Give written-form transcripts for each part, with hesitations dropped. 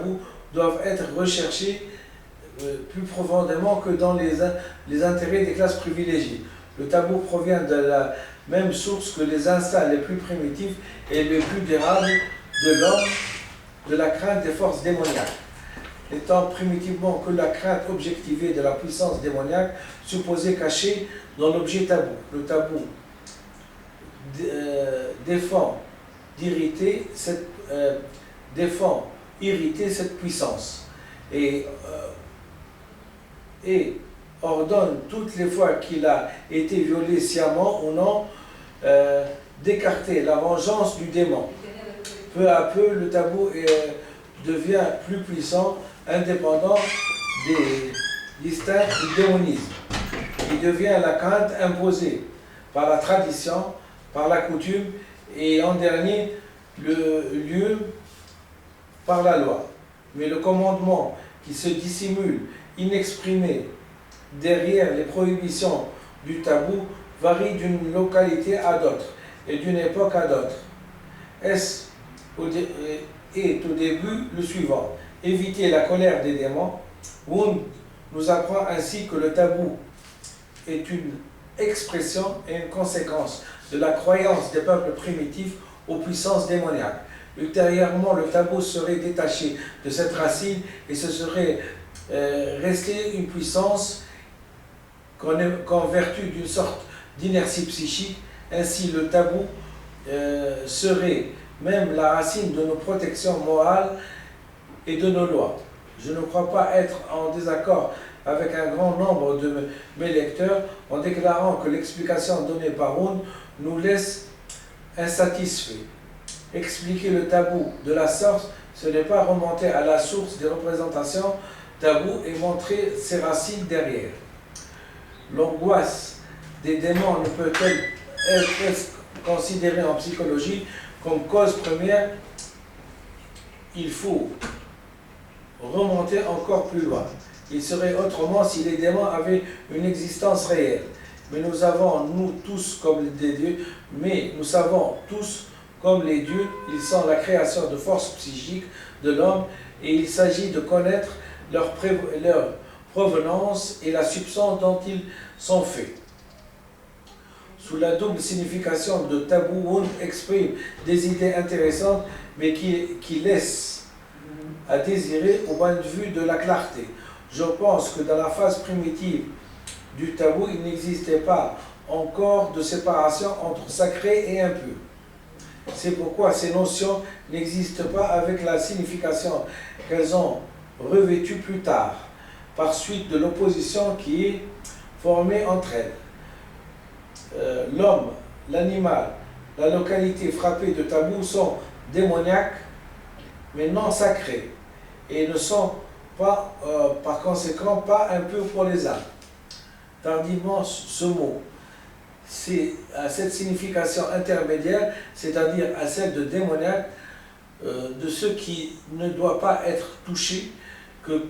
tabous doivent être recherchés plus profondément que dans les intérêts des classes privilégiées. Le tabou provient de la même source que les instincts les plus primitifs et les plus durables de l'homme, de la crainte des forces démoniaques. Étant primitivement que la crainte objectivée de la puissance démoniaque supposée cachée dans l'objet tabou. Le tabou défend irriter cette puissance et ordonne toutes les fois qu'il a été violé sciemment ou non d'écarter la vengeance du démon. Peu à peu, le tabou devient plus puissant, indépendant des distincts du démonisme. Il devient la crainte imposée par la tradition, par la coutume et en dernier lieu par la loi. Mais le commandement qui se dissimule inexprimé derrière les prohibitions du tabou varie d'une localité à d'autres et d'une époque à d'autres. Est au début le suivant: éviter la colère des démons. Wundt nous apprend ainsi que le tabou est une expression et une conséquence de la croyance des peuples primitifs aux puissances démoniaques. Ultérieurement, le tabou serait détaché de cette racine et ce serait resté une puissance qu'en vertu d'une sorte d'inertie psychique. Ainsi, le tabou serait même la racine de nos protections morales et de nos lois. Je ne crois pas être en désaccord avec un grand nombre de mes lecteurs en déclarant que l'explication donnée par Wundt nous laisse insatisfaits. Expliquer le tabou de la sorte, ce n'est pas remonter à la source des représentations tabou et montrer ses racines derrière. L'angoisse des démons ne peut-elle être considérée en psychologie comme cause première? Il faut remonter encore plus loin. Il serait autrement si les démons avaient une existence réelle. Mais nous savons tous comme des dieux, ils sont la création de forces psychiques de l'homme et il s'agit de connaître leur provenance et la substance dont ils sont faits. Sous la double signification de tabou, Wundt exprime des idées intéressantes mais qui laissent à désirer au point de vue de la clarté. Je pense que dans la phase primitive du tabou, il n'existait pas encore de séparation entre sacré et impur. C'est pourquoi ces notions n'existent pas avec la signification qu'elles ont revêtue plus tard, par suite de l'opposition qui est formée entre elles. L'homme, l'animal, la localité frappée de tabou sont démoniaques, mais non sacrés, et ne sont pas, par conséquent, pas impurs pour les âmes. Tardivement, ce mot, c'est à cette signification intermédiaire, c'est-à-dire à celle de démoniaque, de ce qui ne doit pas être touché, que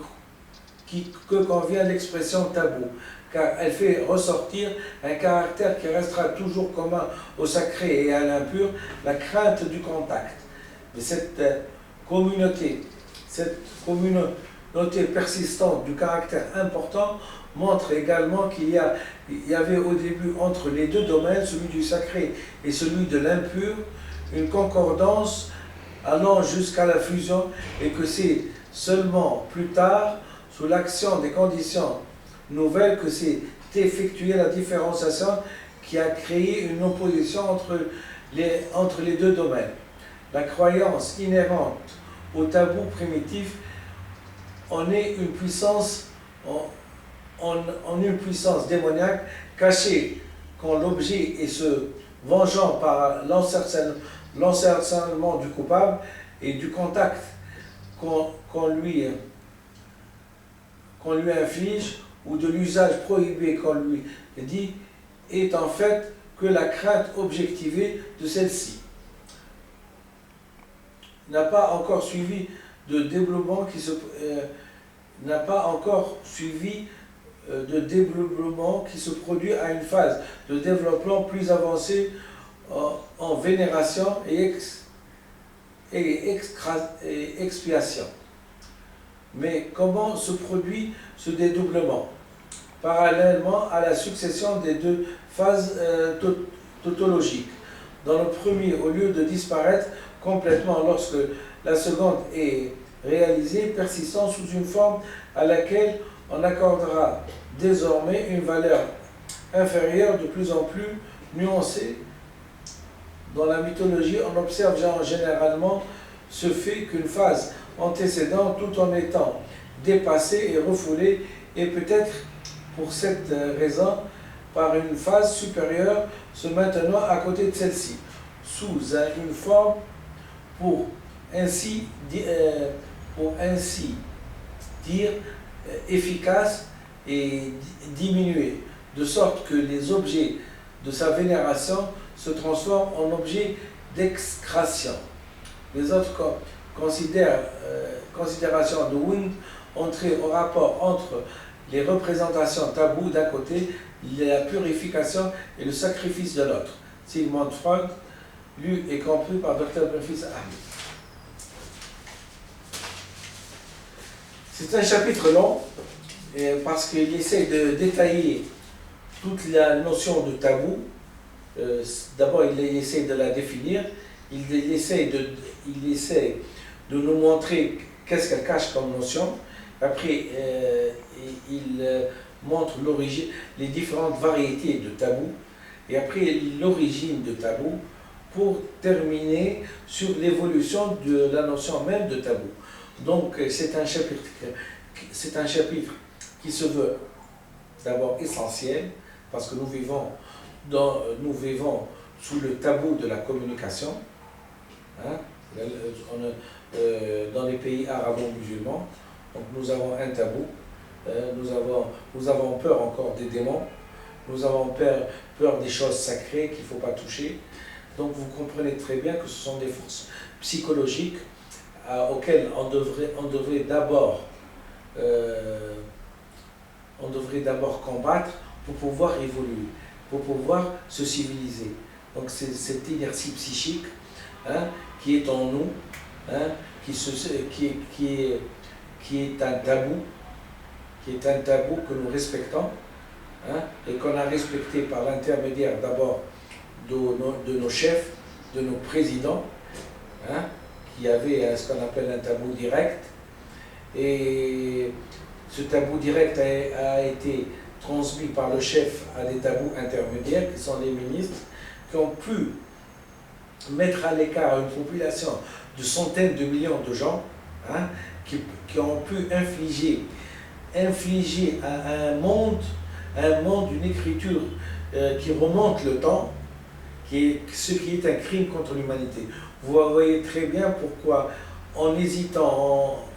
convient l'expression tabou, car elle fait ressortir un caractère qui restera toujours commun au sacré et à l'impur, la crainte du contact. Mais cette communauté persistante du caractère important montre également qu'il y avait au début entre les deux domaines, celui du sacré et celui de l'impur, une concordance allant jusqu'à la fusion et que c'est seulement plus tard, sous l'action des conditions nouvelles, que s'est effectuée la différenciation qui a créé une opposition entre les deux domaines. La croyance inhérente au tabou primitif en est une puissance démoniaque cachée quand l'objet est se vengeant par l'encerclement du coupable et du contact qu'on lui inflige ou de l'usage prohibé qu'on lui dit, est en fait que la crainte objectivée de celle-ci. N'a pas encore suivi de développement qui se produit à une phase de développement plus avancée en vénération et expiation. Mais comment se produit ce dédoublement? Parallèlement à la succession des deux phases tautologiques. Dans le premier, au lieu de disparaître complètement lorsque la seconde est réalisée, persistant sous une forme à laquelle on accordera désormais une valeur inférieure de plus en plus nuancée. Dans la mythologie, on observe généralement ce fait qu'une phase antécédente, tout en étant dépassée et refoulée, et peut-être pour cette raison par une phase supérieure se maintenant à côté de celle-ci, sous une forme pour ainsi dire efficace et diminuée, de sorte que les objets de sa vénération se transforment en objets d'excrétion. Les autres considérations de Wundt ont trait au rapport entre les représentations taboues d'un côté, la purification et le sacrifice de l'autre. Sigmund Freud, lu et compris par Dr. Benfis Ahmed. C'est un chapitre long, parce qu'il essaie de détailler toute la notion de tabou. D'abord, il essaie de la définir, il essaie de nous montrer qu'est-ce qu'elle cache comme notion. Après, il montre l'origine, les différentes variétés de tabou, et après l'origine de tabou, pour terminer sur l'évolution de la notion même de tabou. Donc, c'est un chapitre qui se veut d'abord essentiel, parce que nous vivons sous le tabou de la communication, hein, dans les pays arabo-musulmans. Donc nous avons un tabou, nous avons peur encore des démons, nous avons peur des choses sacrées qu'il ne faut pas toucher. Donc vous comprenez très bien que ce sont des forces psychologiques auxquelles on devrait d'abord combattre pour pouvoir évoluer, pour pouvoir se civiliser. Donc c'est cette inertie psychique, hein, qui est en nous, hein, qui est un tabou que nous respectons, hein, et qu'on a respecté par l'intermédiaire d'abord de nos chefs, de nos présidents, hein, qui avaient ce qu'on appelle un tabou direct. Et ce tabou direct a été transmis par le chef à des tabous intermédiaires, qui sont les ministres, qui ont pu mettre à l'écart une population de centaines de millions de gens, hein, qui ont pu infliger à un monde une écriture qui remonte le temps, ce qui est un crime contre l'humanité. Vous voyez très bien pourquoi, en n'hésitant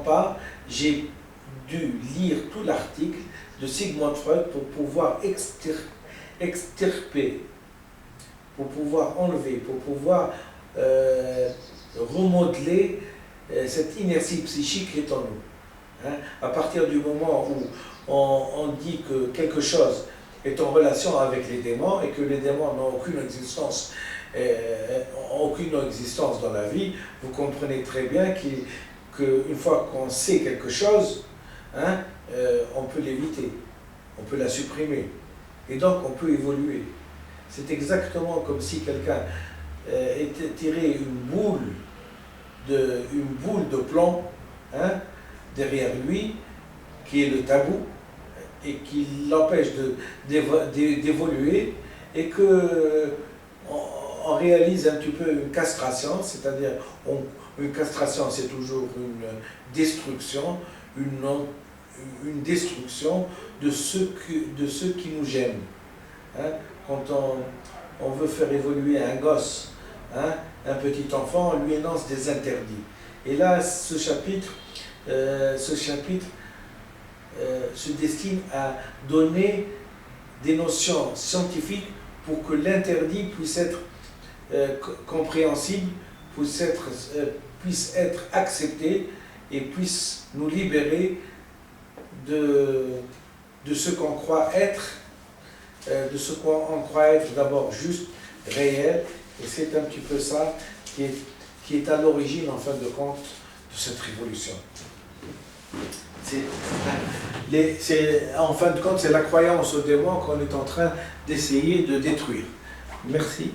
pas, j'ai dû lire tout l'article de Sigmund Freud pour pouvoir extirper, pour pouvoir enlever, pour pouvoir remodeler cette inertie psychique qui est en nous. Hein? À partir du moment où on dit que quelque chose est en relation avec les démons et que les démons n'ont aucune existence dans la vie, vous comprenez très bien qu'une fois qu'on sait quelque chose, hein, on peut l'éviter, on peut la supprimer, et donc on peut évoluer. C'est exactement comme si quelqu'un était tiré une boule de plomb, hein, derrière lui, qui est le tabou, et qui l'empêche d'évoluer, et on réalise un petit peu une castration, c'est-à-dire une castration, c'est toujours une destruction, une destruction de ceux qui nous gênent. Hein? Quand on veut faire évoluer un gosse, hein, un petit enfant, on lui énonce des interdits. Et là, ce chapitre se destine à donner des notions scientifiques pour que l'interdit puisse être compréhensible, puisse être accepté et puisse nous libérer de ce qu'on croit être, d'abord juste, réel. Et c'est un petit peu ça qui est à l'origine, en fin de compte, cette révolution. En fin de compte, c'est la croyance au démon qu'on est en train d'essayer de détruire. Merci.